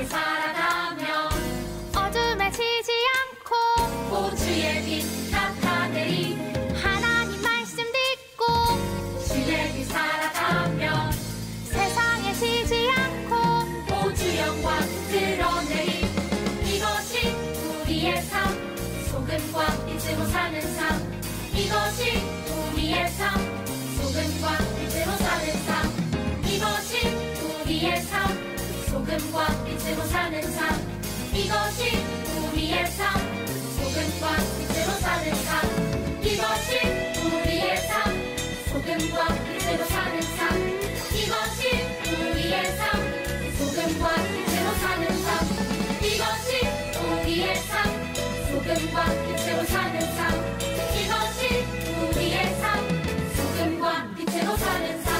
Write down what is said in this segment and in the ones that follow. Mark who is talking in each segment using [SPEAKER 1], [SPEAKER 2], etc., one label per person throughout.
[SPEAKER 1] 함께 살아가며
[SPEAKER 2] 어둠에 지지 않고
[SPEAKER 1] 보주의 빛 나타내리
[SPEAKER 2] 하나님 말씀 듣고
[SPEAKER 1] 주의 빛 살아가며
[SPEAKER 2] 세상에 지지 않고
[SPEAKER 1] 보주 영광 드러내리 이것이 우리의 삶 소금과 빛으로 사는 삶 이것이 우리의 삶 소금과 빛으로 사는 삶 이것이 우리의 삶 소금과 빛으로 사는 삶 이것이 우리의 삶 소금과 빛으로 사는 삶 이것이 우리의 삶 소금과 빛으로 사는 삶 이것이 우리의 삶 소금과 빛으로 사는 삶 이것이 우리의 삶 소금과 빛으로 사는 삶 이것이 우리의 삶 소금과 빛으로 사는 삶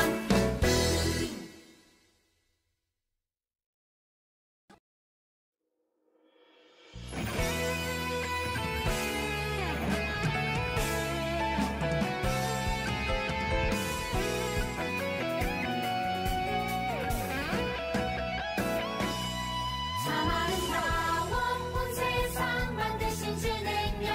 [SPEAKER 1] 참 아름다워 온 세상 만드신 주 능력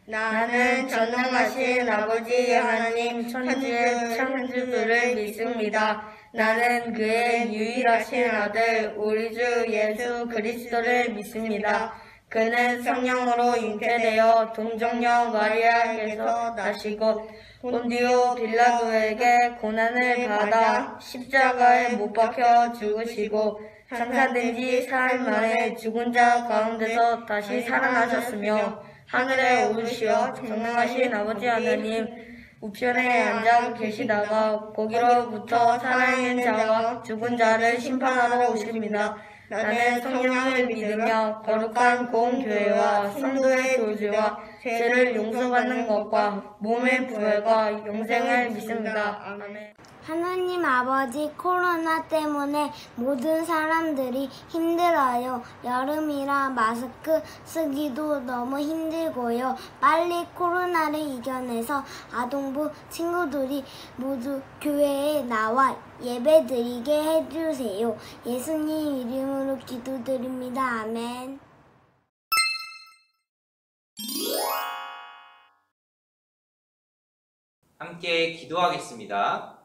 [SPEAKER 3] 나는 전능하신 아버지 하나님 천지의 창조주를 믿습니다. 나는 그의 유일하신 아들 우리 주 예수 그리스도를 믿습니다. 그는 성령으로 잉태되어 동정녀 마리아에게서 나시고 본디오 빌라도에게 고난을 받아 십자가에 못 박혀 죽으시고 장사된 지 사흘 만에 죽은 자 가운데서 다시 살아나셨으며 하늘에 오르시어 전능하신 아버지 하나님 우편에 앉아 계시다가 거기로부터 살아있는 자와 죽은 자를 심판하러 오십니다. 나는 성령을 믿으며 거룩한 공교회와 성도의 교제와 죄를 용서받는 것과 몸의 부활과 영생을 믿습니다. 아멘.
[SPEAKER 4] 하나님 아버지, 코로나 때문에 모든 사람들이 힘들어요. 여름이라 마스크 쓰기도 너무 힘들고요. 빨리 코로나를 이겨내서 아동부 친구들이 모두 교회에 나와 예배드리게 해주세요. 예수님 이름으로 기도드립니다. 아멘.
[SPEAKER 5] 함께 기도하겠습니다.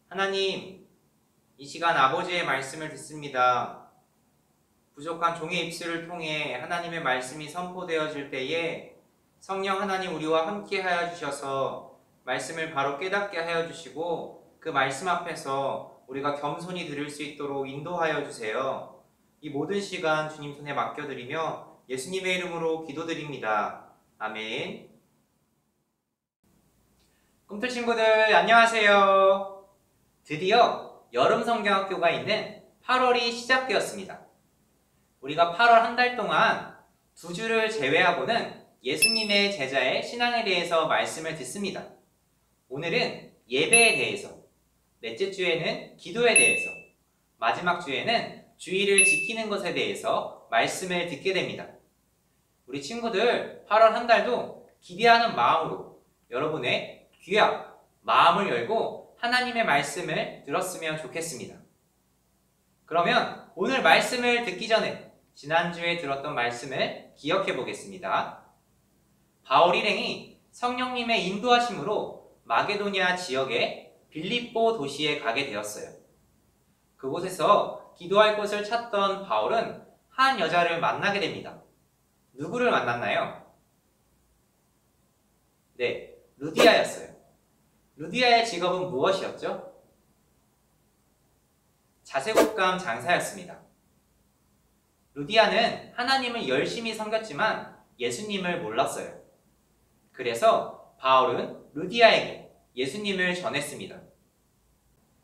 [SPEAKER 5] 하나님, 이 시간 아버지의 말씀을 듣습니다. 부족한 종의 입술을 통해 하나님의 말씀이 선포되어질 때에 성령 하나님 우리와 함께 하여 주셔서 말씀을 바로 깨닫게 하여 주시고 그 말씀 앞에서 우리가 겸손히 들을 수 있도록 인도하여 주세요. 이 모든 시간 주님 손에 맡겨드리며 예수님의 이름으로 기도드립니다. 아멘. 꿈틀 친구들 안녕하세요. 드디어 여름 성경학교가 있는 8월이 시작되었습니다. 우리가 8월 한 달 동안 2주를 제외하고는 예수님의 제자의 신앙에 대해서 말씀을 듣습니다. 오늘은 예배에 대해서, 넷째 주에는 기도에 대해서, 마지막 주에는 주의를 지키는 것에 대해서 말씀을 듣게 됩니다. 우리 친구들 8월 한 달도 기대하는 마음으로 여러분의 귀와 마음을 열고 하나님의 말씀을 들었으면 좋겠습니다. 그러면 오늘 말씀을 듣기 전에 지난주에 들었던 말씀을 기억해 보겠습니다. 바울 일행이 성령님의 인도하심으로 마게도니아 지역의 빌립보 도시에 가게 되었어요. 그곳에서 기도할 곳을 찾던 바울은 한 여자를 만나게 됩니다. 누구를 만났나요? 네, 루디아였어요. 루디아의 직업은 무엇이었죠? 자색옷감 장사였습니다. 루디아는 하나님을 열심히 섬겼지만 예수님을 몰랐어요. 그래서 바울은 루디아에게 예수님을 전했습니다.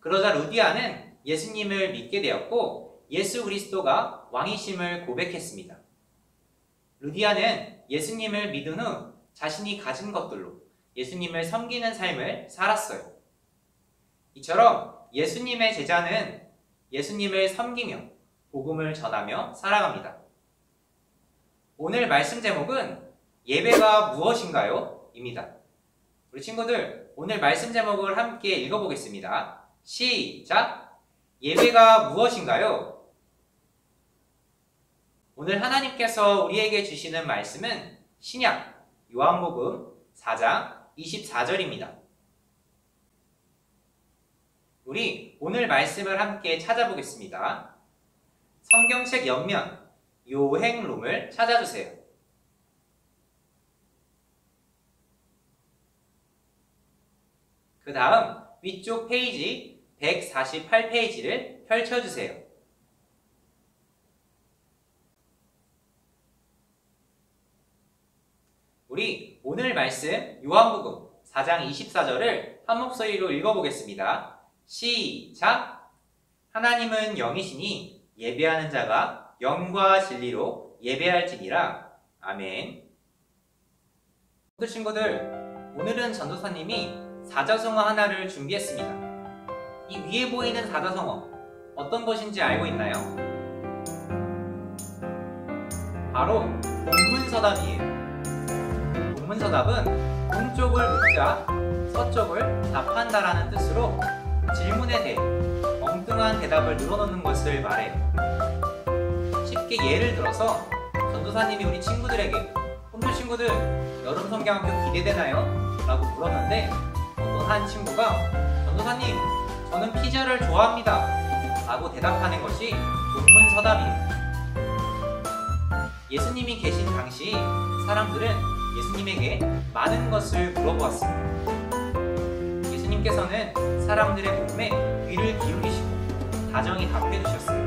[SPEAKER 5] 그러자 루디아는 예수님을 믿게 되었고 예수 그리스도가 왕이심을 고백했습니다. 루디아는 예수님을 믿은 후 자신이 가진 것들로 예수님을 섬기는 삶을 살았어요. 이처럼 예수님의 제자는 예수님을 섬기며 복음을 전하며 살아갑니다. 오늘 말씀 제목은 예배가 무엇인가요? 입니다. 우리 친구들 오늘 말씀 제목을 함께 읽어보겠습니다. 시작! 예배가 무엇인가요? 오늘 하나님께서 우리에게 주시는 말씀은 신약 요한복음 4장 24절입니다. 우리 오늘 말씀을 함께 찾아보겠습니다. 성경책 옆면 요행룸을 찾아주세요. 그 다음 위쪽 페이지 148페이지를 펼쳐주세요. 우리 오늘 말씀 요한복음 4장 24절을 한 목소리로 읽어보겠습니다. 시작! 하나님은 영이시니 예배하는 자가 영과 진리로 예배할지니라. 아멘. 친구들, 오늘은 전도사님이 사자성어 하나를 준비했습니다. 이 위에 보이는 사자성어 어떤 것인지 알고 있나요? 바로 본문서답이에요. 본문서답은 동쪽을 묻자 서쪽을 답한다라는 뜻으로 질문에 대해 엉뚱한 대답을 늘어놓는 것을 말해요. 쉽게 예를 들어서 전도사님이 우리 친구들에게 친구들, 여름 성경학교 기대되나요? 라고 물었는데 어떤 한 친구가 전도사님, 저는 피자를 좋아합니다 라고 대답하는 것이 동문서답이에요. 예수님이 계신 당시 사람들은 예수님에게 많은 것을 물어보았습니다. 예수님께서는 사람들의 물음에 귀를 기울이시고 다정히 답해 주셨어요.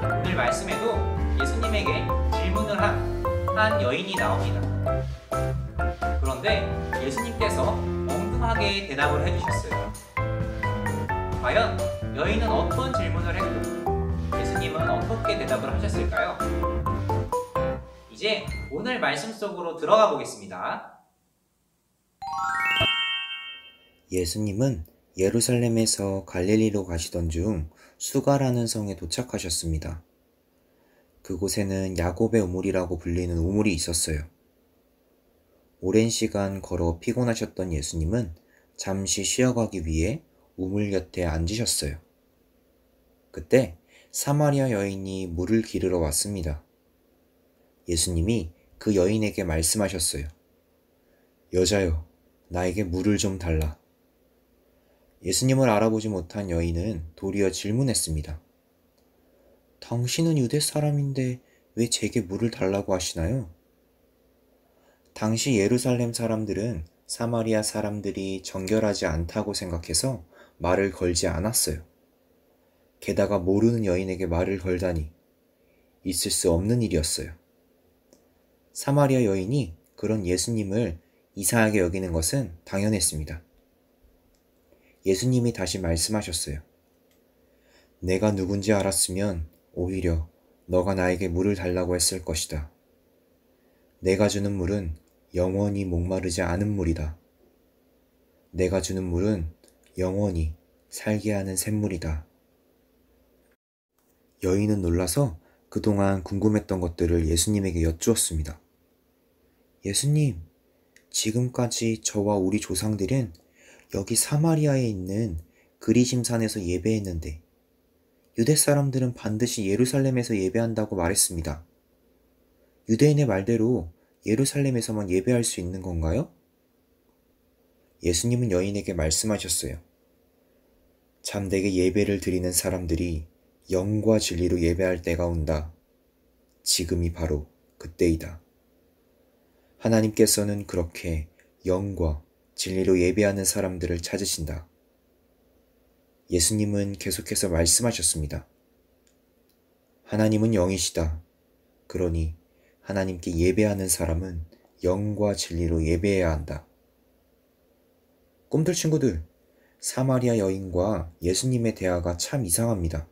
[SPEAKER 5] 오늘 말씀에도 예수님에게 질문을 한 여인이 나옵니다. 그런데 예수님께서 엉뚱하게 대답을 해주셨어요. 과연 여인은 어떤 질문을 했고 예수님은 어떻게 대답을 하셨을까요? 이제 오늘 말씀 속으로 들어가 보겠습니다.
[SPEAKER 6] 예수님은 예루살렘에서 갈릴리로 가시던 중 수가라는 성에 도착하셨습니다. 그곳에는 야곱의 우물이라고 불리는 우물이 있었어요. 오랜 시간 걸어 피곤하셨던 예수님은 잠시 쉬어가기 위해 우물 곁에 앉으셨어요. 그때 사마리아 여인이 물을 기르러 왔습니다. 예수님이 그 여인에게 말씀하셨어요. 여자여, 나에게 물을 좀 달라. 예수님을 알아보지 못한 여인은 도리어 질문했습니다. 당신은 유대 사람인데 왜 제게 물을 달라고 하시나요? 당시 예루살렘 사람들은 사마리아 사람들이 정결하지 않다고 생각해서 말을 걸지 않았어요. 게다가 모르는 여인에게 말을 걸다니 있을 수 없는 일이었어요. 사마리아 여인이 그런 예수님을 이상하게 여기는 것은 당연했습니다. 예수님이 다시 말씀하셨어요. 내가 누군지 알았으면 오히려 너가 나에게 물을 달라고 했을 것이다. 내가 주는 물은 영원히 목마르지 않은 물이다. 내가 주는 물은 영원히 살게 하는 샘물이다. 여인은 놀라서 그동안 궁금했던 것들을 예수님에게 여쭈었습니다. 예수님, 지금까지 저와 우리 조상들은 여기 사마리아에 있는 그리심산에서 예배했는데 유대 사람들은 반드시 예루살렘에서 예배한다고 말했습니다. 유대인의 말대로 예루살렘에서만 예배할 수 있는 건가요? 예수님은 여인에게 말씀하셨어요. 참되게 예배를 드리는 사람들이 영과 진리로 예배할 때가 온다. 지금이 바로 그때이다. 하나님께서는 그렇게 영과 진리로 예배하는 사람들을 찾으신다. 예수님은 계속해서 말씀하셨습니다. 하나님은 영이시다. 그러니 하나님께 예배하는 사람은 영과 진리로 예배해야 한다. 꿈들 친구들, 사마리아 여인과 예수님의 대화가 참 이상합니다.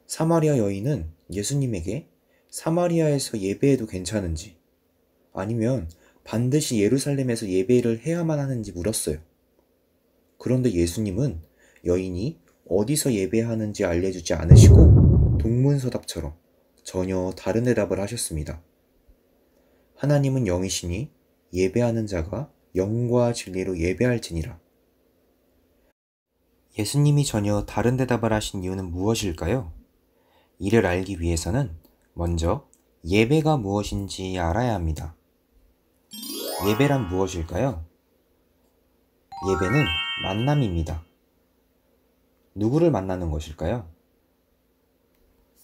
[SPEAKER 6] 사마리아 여인은 예수님에게 사마리아에서 예배해도 괜찮은지 아니면 반드시 예루살렘에서 예배를 해야만 하는지 물었어요. 그런데 예수님은 여인이 어디서 예배하는지 알려주지 않으시고 동문서답처럼 전혀 다른 대답을 하셨습니다. 하나님은 영이시니 예배하는 자가 영과 진리로 예배할지니라. 예수님이 전혀 다른 대답을 하신 이유는 무엇일까요? 이를 알기 위해서는 먼저 예배가 무엇인지 알아야 합니다. 예배란 무엇일까요? 예배는 만남입니다. 누구를 만나는 것일까요?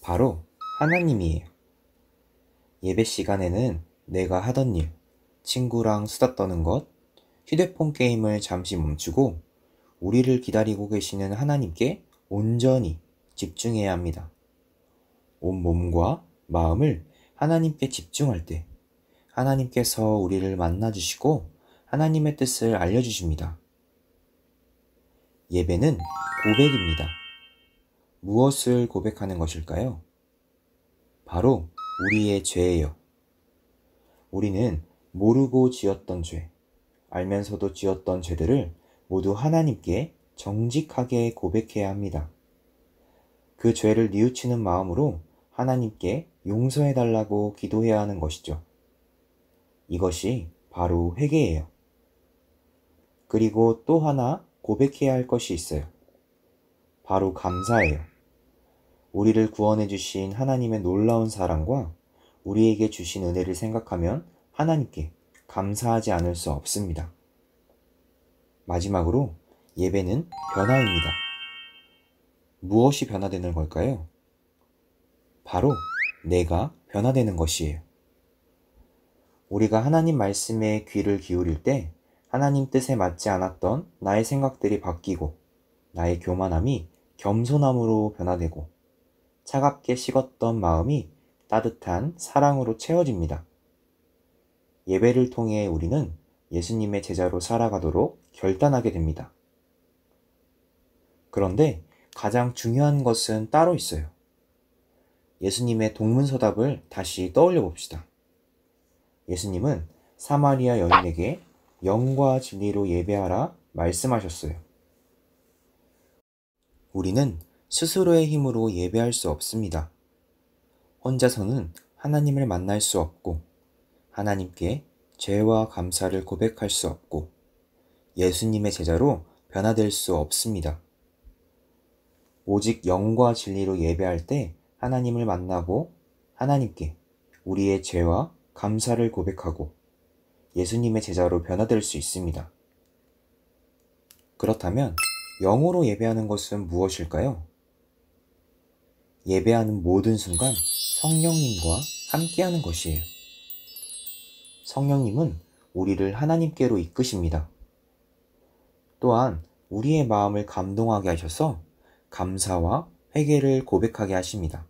[SPEAKER 6] 바로 하나님이에요. 예배 시간에는 내가 하던 일, 친구랑 수다 떠는 것, 휴대폰 게임을 잠시 멈추고 우리를 기다리고 계시는 하나님께 온전히 집중해야 합니다. 온 몸과 마음을 하나님께 집중할 때 하나님께서 우리를 만나주시고 하나님의 뜻을 알려주십니다. 예배는 고백입니다. 무엇을 고백하는 것일까요? 바로 우리의 죄예요. 우리는 모르고 지었던 죄, 알면서도 지었던 죄들을 모두 하나님께 정직하게 고백해야 합니다. 그 죄를 뉘우치는 마음으로 하나님께 용서해달라고 기도해야 하는 것이죠. 이것이 바로 회개예요. 그리고 또 하나 고백해야 할 것이 있어요. 바로 감사예요. 우리를 구원해 주신 하나님의 놀라운 사랑과 우리에게 주신 은혜를 생각하면 하나님께 감사하지 않을 수 없습니다. 마지막으로 예배는 변화입니다. 무엇이 변화되는 걸까요? 바로 내가 변화되는 것이에요. 우리가 하나님 말씀에 귀를 기울일 때 하나님 뜻에 맞지 않았던 나의 생각들이 바뀌고 나의 교만함이 겸손함으로 변화되고 차갑게 식었던 마음이 따뜻한 사랑으로 채워집니다. 예배를 통해 우리는 예수님의 제자로 살아가도록 결단하게 됩니다. 그런데 가장 중요한 것은 따로 있어요. 예수님의 동문서답을 다시 떠올려 봅시다. 예수님은 사마리아 여인에게 영과 진리로 예배하라 말씀하셨어요. 우리는 스스로의 힘으로 예배할 수 없습니다. 혼자서는 하나님을 만날 수 없고 하나님께 죄와 감사를 고백할 수 없고 예수님의 제자로 변화될 수 없습니다. 오직 영과 진리로 예배할 때 하나님을 만나고 하나님께 우리의 죄와 감사를 고백하고 예수님의 제자로 변화될 수 있습니다. 그렇다면 영으로 예배하는 것은 무엇일까요? 예배하는 모든 순간 성령님과 함께하는 것이에요. 성령님은 우리를 하나님께로 이끄십니다. 또한 우리의 마음을 감동하게 하셔서 감사와 회개를 고백하게 하십니다.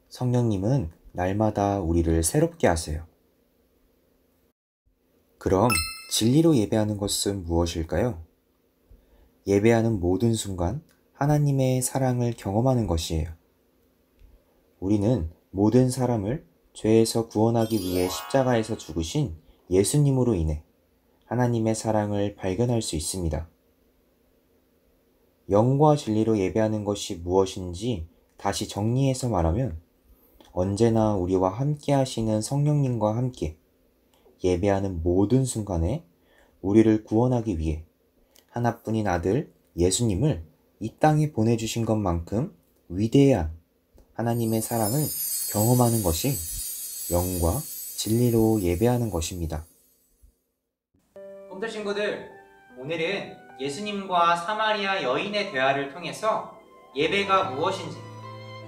[SPEAKER 6] 성령님은 날마다 우리를 새롭게 하세요. 그럼 진리로 예배하는 것은 무엇일까요? 예배하는 모든 순간 하나님의 사랑을 경험하는 것이에요. 우리는 모든 사람을 죄에서 구원하기 위해 십자가에서 죽으신 예수님으로 인해 하나님의 사랑을 발견할 수 있습니다. 영과 진리로 예배하는 것이 무엇인지 다시 정리해서 말하면 언제나 우리와 함께 하시는 성령님과 함께 예배하는 모든 순간에 우리를 구원하기 위해 하나뿐인 아들 예수님을 이 땅에 보내주신 것만큼 위대한 하나님의 사랑을 경험하는 것이 영과 진리로 예배하는 것입니다.
[SPEAKER 5] 꿈들 친구들, 오늘은 예수님과 사마리아 여인의 대화를 통해서 예배가 무엇인지,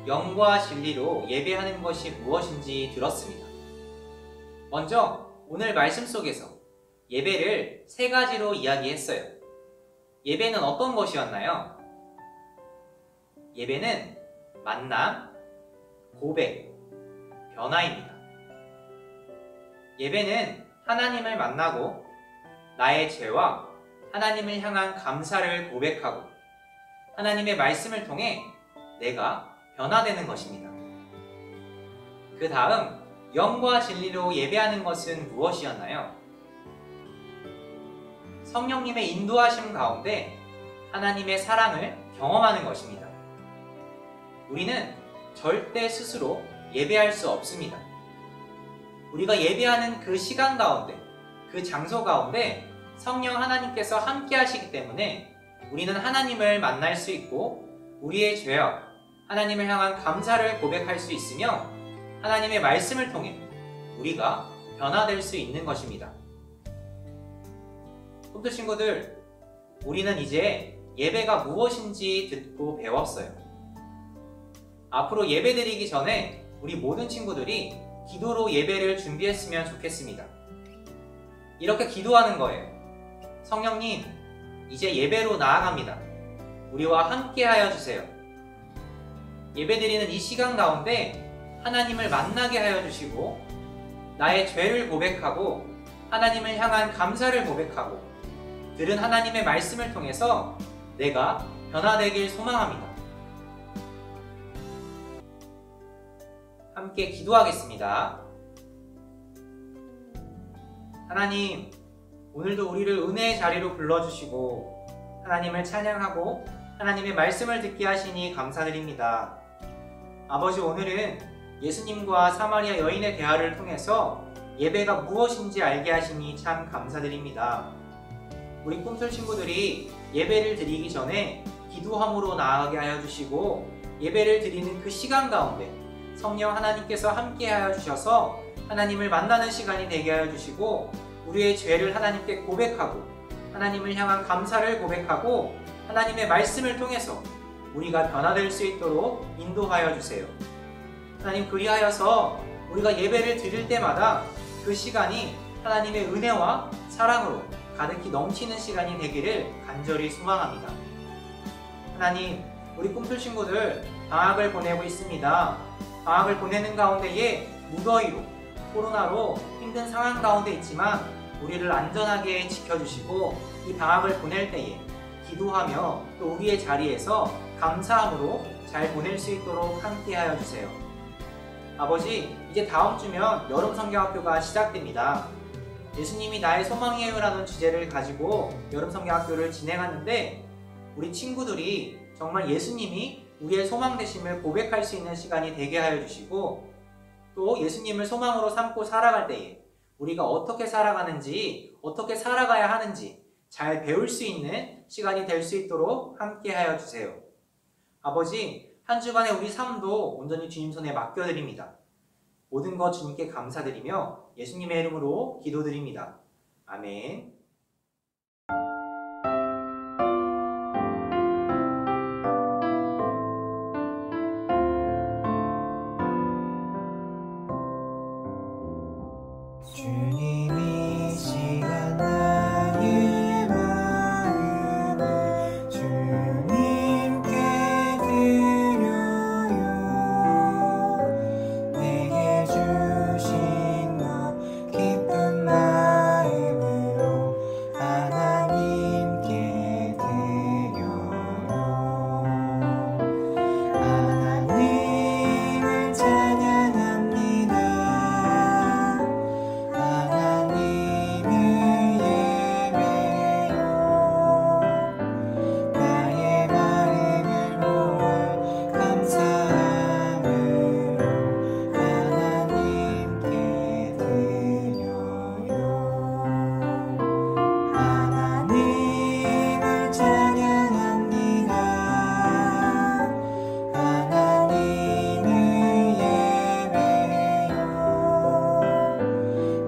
[SPEAKER 5] 영과 진리로 예배하는 것이 무엇인지 들었습니다. 먼저 오늘 말씀 속에서 예배를 세 가지로 이야기했어요. 예배는 어떤 것이었나요? 예배는 만남, 고백, 변화입니다. 예배는 하나님을 만나고 나의 죄와 하나님을 향한 감사를 고백하고 하나님의 말씀을 통해 내가 변화되는 것입니다. 그 다음 영과 진리로 예배하는 것은 무엇이었나요? 성령님의 인도하심 가운데 하나님의 사랑을 경험하는 것입니다. 우리는 절대 스스로 예배할 수 없습니다. 우리가 예배하는 그 시간 가운데, 그 장소 가운데 성령 하나님께서 함께 하시기 때문에 우리는 하나님을 만날 수 있고 우리의 죄와 하나님을 향한 감사를 고백할 수 있으며 하나님의 말씀을 통해 우리가 변화될 수 있는 것입니다. 꿈들 친구들, 우리는 이제 예배가 무엇인지 듣고 배웠어요. 앞으로 예배 드리기 전에 우리 모든 친구들이 기도로 예배를 준비했으면 좋겠습니다. 이렇게 기도하는 거예요. 성령님, 이제 예배로 나아갑니다. 우리와 함께 하여 주세요. 예배 드리는 이 시간 가운데 하나님을 만나게 하여 주시고 나의 죄를 고백하고 하나님을 향한 감사를 고백하고 들은 하나님의 말씀을 통해서 내가 변화되길 소망합니다. 함께 기도하겠습니다. 하나님, 오늘도 우리를 은혜의 자리로 불러주시고 하나님을 찬양하고 하나님의 말씀을 듣게 하시니 감사드립니다. 아버지, 오늘은 예수님과 사마리아 여인의 대화를 통해서 예배가 무엇인지 알게 하시니 참 감사드립니다. 우리 꿈틀 친구들이 예배를 드리기 전에 기도함으로 나아가게 하여 주시고 예배를 드리는 그 시간 가운데 성령 하나님께서 함께하여 주셔서 하나님을 만나는 시간이 되게 하여 주시고 우리의 죄를 하나님께 고백하고 하나님을 향한 감사를 고백하고 하나님의 말씀을 통해서 우리가 변화될 수 있도록 인도하여 주세요. 하나님, 그리하여서 우리가 예배를 드릴 때마다 그 시간이 하나님의 은혜와 사랑으로 가득히 넘치는 시간이 되기를 간절히 소망합니다. 하나님, 우리 꿈틀 친구들 방학을 보내고 있습니다. 방학을 보내는 가운데에 무더위로, 코로나로 힘든 상황 가운데 있지만 우리를 안전하게 지켜주시고 이 방학을 보낼 때에 기도하며 또 우리의 자리에서 감사함으로 잘 보낼 수 있도록 함께하여 주세요. 아버지, 이제 다음 주면 여름 성경학교가 시작됩니다. 예수님이 나의 소망이에요라는 주제를 가지고 여름 성경학교를 진행하는데 우리 친구들이 정말 예수님이 우리의 소망 되심을 고백할 수 있는 시간이 되게 하여 주시고 또 예수님을 소망으로 삼고 살아갈 때에 우리가 어떻게 살아가는지, 어떻게 살아가야 하는지 잘 배울 수 있는 시간이 될 수 있도록 함께 하여 주세요. 아버지, 한 주간의 우리 삶도 온전히 주님 손에 맡겨드립니다. 모든 것 주님께 감사드리며 예수님의 이름으로 기도드립니다. 아멘.
[SPEAKER 6] 주님이 시간 나의 마음을 주님께 드려요. 내게 주신 너 기쁜 마음으로 하나님께 드려요. 하나님을 찬양합니다. 하나님을 예배요. 나의 마음을 모아 감사함으로 하나님께 드려요. 하나님을 찬양합니다. 하나님을 예배요.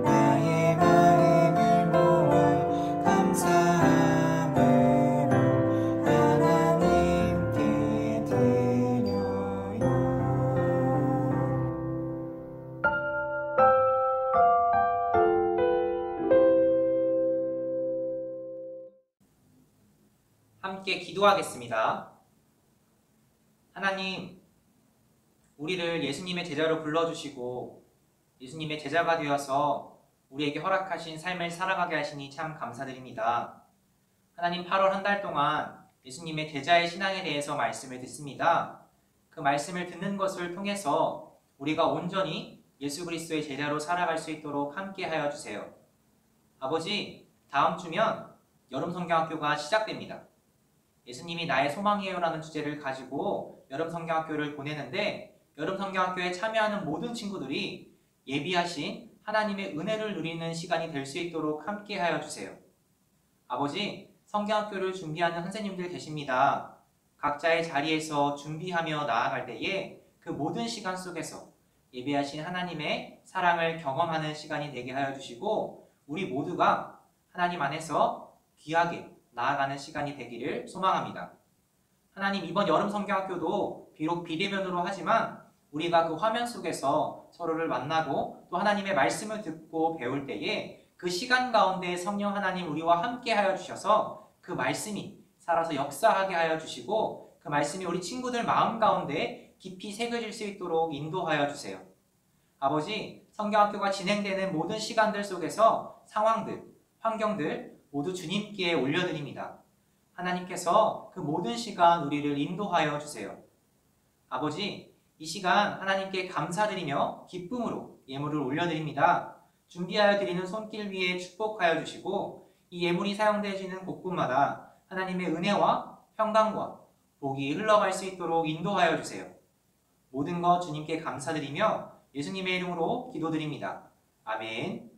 [SPEAKER 6] 나의 마음을 모아 감사함으로 하나님께 드려요.
[SPEAKER 5] 함께 기도하겠습니다. 하나님, 우리를 예수님의 제자로 불러주시고 예수님의 제자가 되어서 우리에게 허락하신 삶을 살아가게 하시니 참 감사드립니다. 하나님, 8월 한 달 동안 예수님의 제자의 신앙에 대해서 말씀을 듣습니다. 그 말씀을 듣는 것을 통해서 우리가 온전히 예수 그리스도의 제자로 살아갈 수 있도록 함께하여 주세요. 아버지, 다음 주면 여름 성경학교가 시작됩니다. 예수님이 나의 소망이에요라는 주제를 가지고 여름 성경학교를 보내는데 여름 성경학교에 참여하는 모든 친구들이 예비하신 하나님의 은혜를 누리는 시간이 될 수 있도록 함께하여 주세요. 아버지, 성경학교를 준비하는 선생님들 계십니다. 각자의 자리에서 준비하며 나아갈 때에 그 모든 시간 속에서 예비하신 하나님의 사랑을 경험하는 시간이 되게 하여 주시고 우리 모두가 하나님 안에서 귀하게 나아가는 시간이 되기를 소망합니다. 하나님, 이번 여름 성경학교도 비록 비대면으로 하지만 우리가 그 화면 속에서 서로를 만나고 또 하나님의 말씀을 듣고 배울 때에 그 시간 가운데 성령 하나님 우리와 함께 하여 주셔서 그 말씀이 살아서 역사하게 하여 주시고 그 말씀이 우리 친구들 마음 가운데 깊이 새겨질 수 있도록 인도하여 주세요. 아버지, 성경학교가 진행되는 모든 시간들 속에서 상황들, 환경들 모두 주님께 올려드립니다. 하나님께서 그 모든 시간 우리를 인도하여 주세요. 아버지, 이 시간 하나님께 감사드리며 기쁨으로 예물을 올려드립니다. 준비하여 드리는 손길 위에 축복하여 주시고 이 예물이 사용되어지는 곳곳마다 하나님의 은혜와 평강과 복이 흘러갈 수 있도록 인도하여 주세요. 모든 것 주님께 감사드리며 예수님의 이름으로 기도드립니다. 아멘.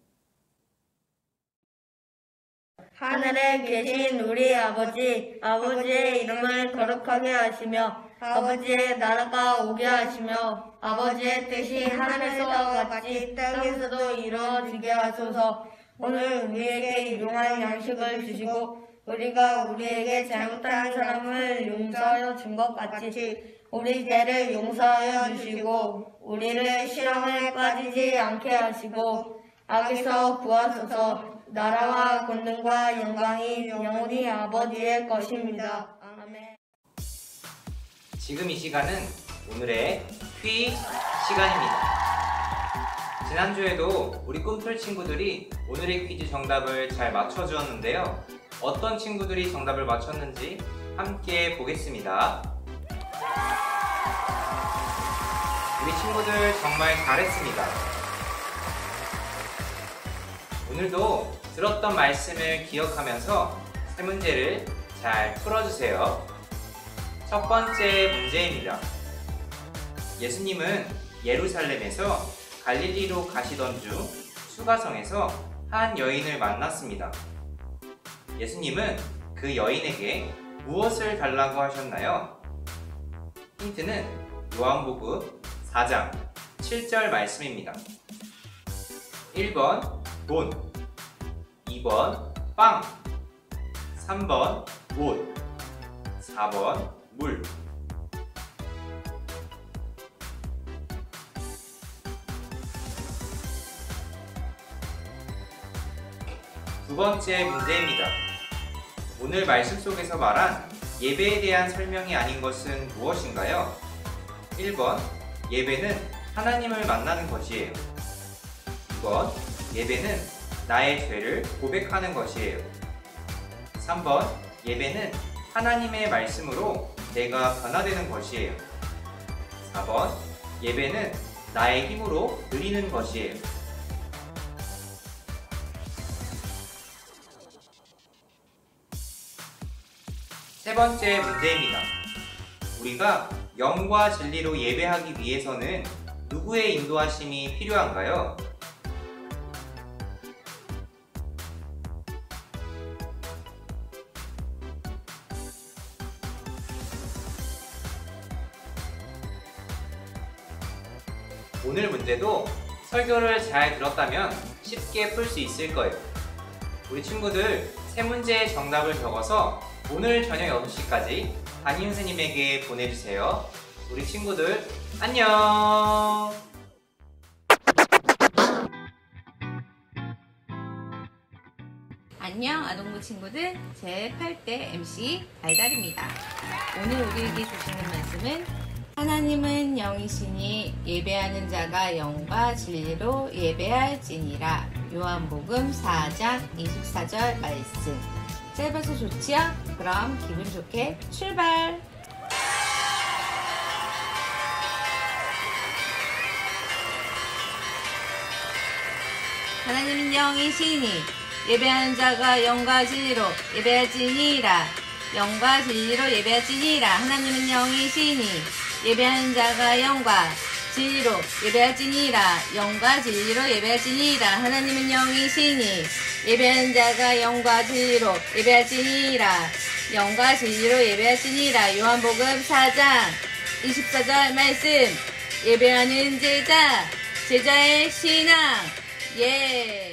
[SPEAKER 3] 하늘에 계신 우리 아버지, 아버지의 이름을 거룩하게 하시며 아버지의 나라가 오게 하시며 아버지의 뜻이 하늘에서와 같이 땅에서도 이루어지게 하소서. 오늘 우리에게 일용할 양식을 주시고 우리가 우리에게 잘못한 사람을 용서하여 준 것 같이 우리 죄를 용서하여 주시고 우리를 시험에 빠지지 않게 하시고 악에서 구하소서. 나라와 권능과 영광이 영원히 아버지의 것입니다. 아멘.
[SPEAKER 5] 지금 이 시간은 오늘의 퀴즈 시간입니다. 지난주에도 우리 꿈틀 친구들이 오늘의 퀴즈 정답을 잘 맞춰주었는데요. 어떤 친구들이 정답을 맞췄는지 함께 보겠습니다. 우리 친구들 정말 잘했습니다. 오늘도 들었던 말씀을 기억하면서 세 문제를 잘 풀어주세요. 첫 번째 문제입니다. 예수님은 예루살렘에서 갈릴리로 가시던 중 수가성에서 한 여인을 만났습니다. 예수님은 그 여인에게 무엇을 달라고 하셨나요? 힌트는 요한복음 4장 7절 말씀입니다. 1번 돈, 2번 빵, 3번 옷, 4번 물. 두 번째 문제입니다. 오늘 말씀 속에서 말한 예배에 대한 설명이 아닌 것은 무엇인가요? 1번 예배는 하나님을 만나는 것이에요. 2번 예배는 나의 죄를 고백하는 것이에요. 3번 예배는 하나님의 말씀으로 내가 변화되는 것이에요. 4번 예배는 나의 힘으로 누리는 것이에요. 세 번째 문제입니다. 우리가 영과 진리로 예배하기 위해서는 누구의 인도하심이 필요한가요? 오늘 문제도 설교를 잘 들었다면 쉽게 풀 수 있을 거예요. 우리 친구들 세 문제의 정답을 적어서 오늘 저녁 6시까지 담임 선생님에게 보내주세요. 우리 친구들 안녕!
[SPEAKER 7] 안녕 아동부 친구들, 제8대 MC 달달입니다. 오늘 우리에게 주시는 말씀은 하나님은 영이시니 예배하는 자가 영과 진리로 예배할지니라. 요한복음 4장 24절 말씀. 짧아서 좋지요? 그럼 기분 좋게 출발! 하나님은 영이시니 예배하는 자가 영과 진리로 예배할지니라. 영과 진리로 예배할지니라. 하나님은 영이시니 예배하는 자가 영과 진리로 예배할지니라. 영과 진리로 예배할지니라. 하나님은 영이시니 예배하는 자가 영과 진리로 예배할지니라. 영과 진리로 예배할지니라. 요한복음 4장 24절 말씀. 예배하는 제자, 제자의 신앙. 예.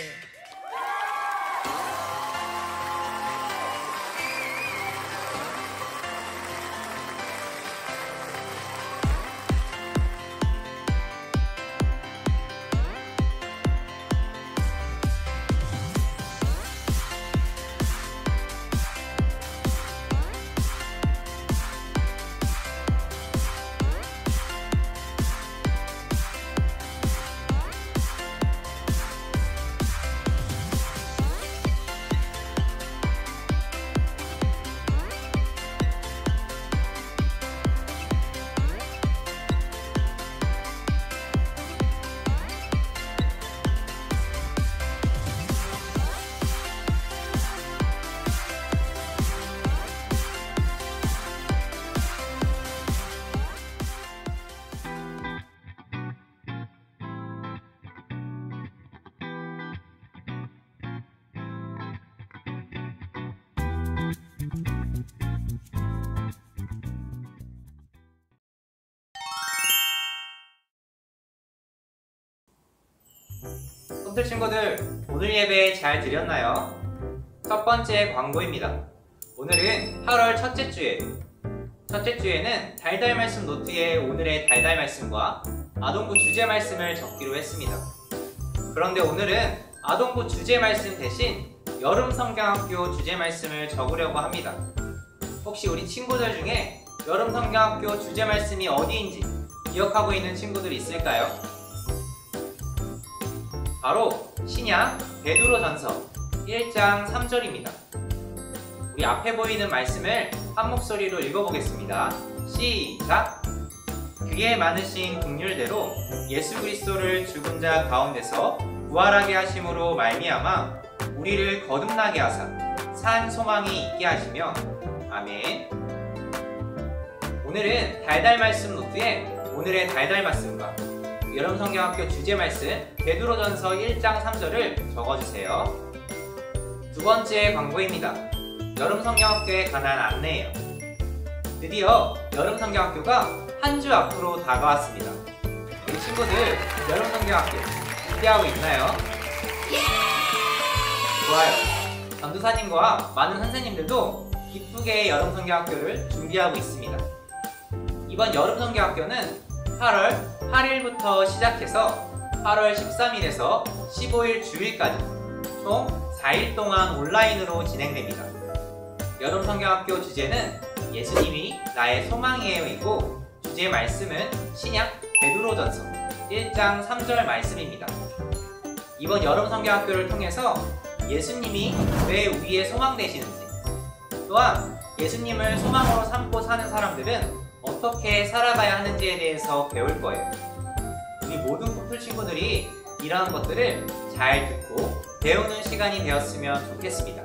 [SPEAKER 5] 꿈틀 친구들, 오늘 예배 잘 드렸나요? 첫 번째 광고입니다. 오늘은 8월 첫째 주예요. 첫째 주에는 달달 말씀 노트에 오늘의 달달 말씀과 아동부 주제 말씀을 적기로 했습니다. 그런데 오늘은 아동부 주제 말씀 대신 여름 성경학교 주제 말씀을 적으려고 합니다. 혹시 우리 친구들 중에 여름 성경학교 주제 말씀이 어디인지 기억하고 있는 친구들이 있을까요? 바로 신약 베드로전서 1장 3절입니다. 우리 앞에 보이는 말씀을 한 목소리로 읽어보겠습니다. 시작! 그의 많으신 긍휼대로 예수 그리스도를 죽은 자 가운데서 부활하게 하심으로 말미암아 우리를 거듭나게 하사 산 소망이 있게 하시며 아멘. 오늘은 달달 말씀 노트에 오늘의 달달 말씀과 여름 성경학교 주제 말씀 베드로전서 1장 3절을 적어주세요. 두 번째 광고입니다. 여름 성경학교에 관한 안내예요. 드디어 여름 성경학교가 한 주 앞으로 다가왔습니다. 우리 친구들 여름 성경학교 기대하고 있나요? 좋아요. 전도사님과 많은 선생님들도 기쁘게 여름 성경학교를 준비하고 있습니다. 이번 여름 성경학교는 8월 8일부터 시작해서 8월 13일에서 15일 주일까지 총 4일 동안 온라인으로 진행됩니다. 여름 성경학교 주제는 예수님이 나의 소망이에요이고 주제 말씀은 신약 베드로전서 1장 3절 말씀입니다. 이번 여름 성경학교를 통해서 예수님이 왜 우리의 소망 되시는지, 또한 예수님을 소망으로 삼고 사는 사람들은 어떻게 살아가야 하는지에 대해서 배울 거예요. 우리 모든 꿈틀 친구들이 이러한 것들을 잘 듣고 배우는 시간이 되었으면 좋겠습니다.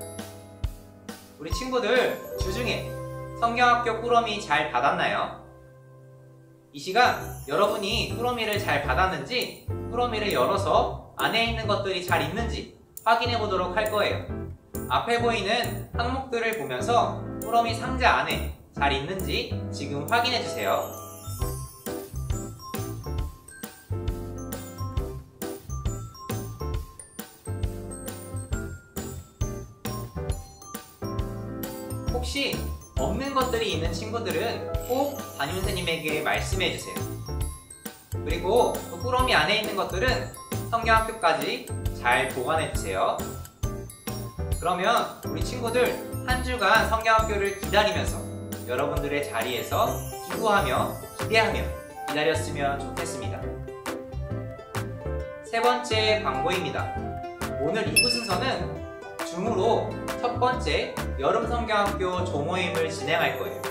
[SPEAKER 5] 우리 친구들 주중에 성경학교 꾸러미 잘 받았나요? 이 시간 여러분이 꾸러미를 잘 받았는지 꾸러미를 열어서 안에 있는 것들이 잘 있는지 확인해 보도록 할 거예요. 앞에 보이는 항목들을 보면서 꾸러미 상자 안에 잘 있는지 지금 확인해 주세요. 혹시 없는 것들이 있는 친구들은 꼭 담임선생님에게 말씀해 주세요. 그리고 또 꾸러미 안에 있는 것들은 성경학교까지 잘 보관해 주세요. 그러면 우리 친구들 한 주간 성경학교를 기다리면서 여러분들의 자리에서 기도하며 기대하며 기다렸으면 좋겠습니다. 세 번째 광고입니다. 오늘 2부 순서는 줌으로 첫 번째 여름 성경학교 조모임을 진행할 거예요.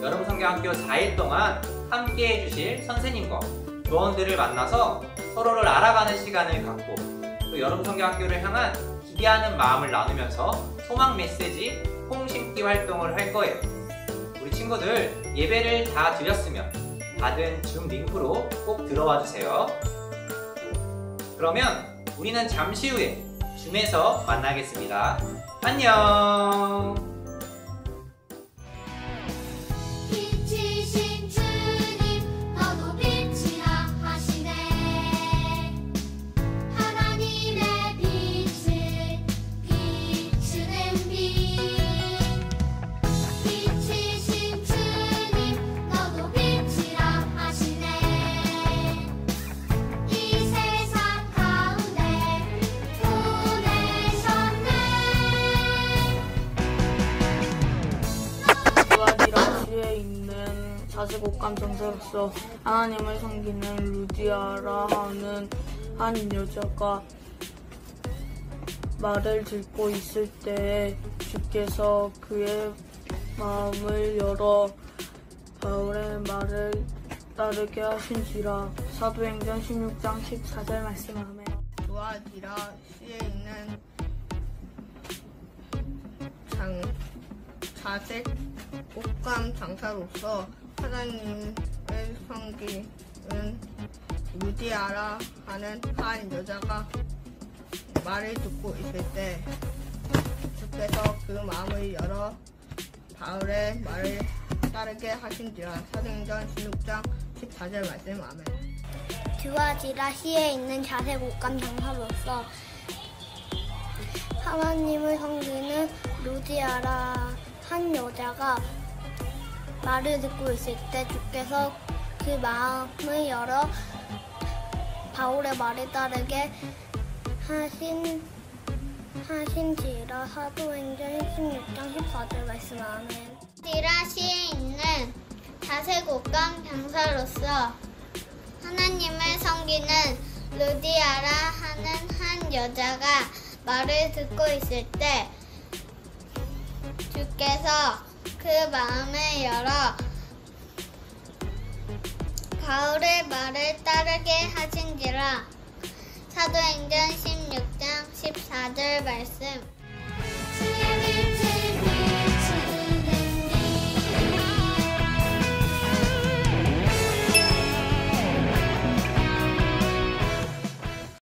[SPEAKER 5] 여름 성경학교 4일 동안 함께 해주실 선생님과 조원들을 만나서 서로를 알아가는 시간을 갖고 또 여름 성경학교를 향한 기대하는 마음을 나누면서 소망 메시지 콩 심기 활동을 할 거예요. 우리 친구들 예배를 다 드렸으면 받은 줌 링크로 꼭 들어와 주세요. 그러면 우리는 잠시 후에 줌에서 만나겠습니다. 안녕!
[SPEAKER 1] 빛이신 주님 너도 빛이라 하시네. 하나님의 빛을 비추는 빛. 빛이신 주님 너도 빛이라 하시네. 이 세상 가운데
[SPEAKER 8] 유아디라시에 있는 자식옥감 전사로서 하나님을 섬기는 루디아라 하는 한 여자가 말을 듣고 있을 때에 주께서 그의 마음을 열어 바울의 말을 따르게 하신지라. 사도행전 16장 14절 말씀하며
[SPEAKER 3] 유아디라시에 있는 자색 옷감 장사로서 하나님을 섬기는 루디아라 하는 한 여자가 말을 듣고 있을 때 주께서 그 마음을 열어 바울의 말을 따르게 하신지라. 사도행전 16장 14절 말씀. 아멘.
[SPEAKER 4] 드와지라시에 있는 자세곡감 장사로서 하나님을 섬기는 루디아라 한 여자가 말을 듣고 있을 때 주께서 그 마음을 열어 바울의 말에 따르게 하신지라. 사도행전 16장 14절 말씀. 아멘.
[SPEAKER 1] 디라시에 있는 자세곡감 장사로서 하나님을 섬기는 루디아라 하는 한 여자가 말을 듣고 있을 때 주께서 그 마음을 열어 바울의 말을 따르게 하신지라. 사도행전 16장 14절 말씀.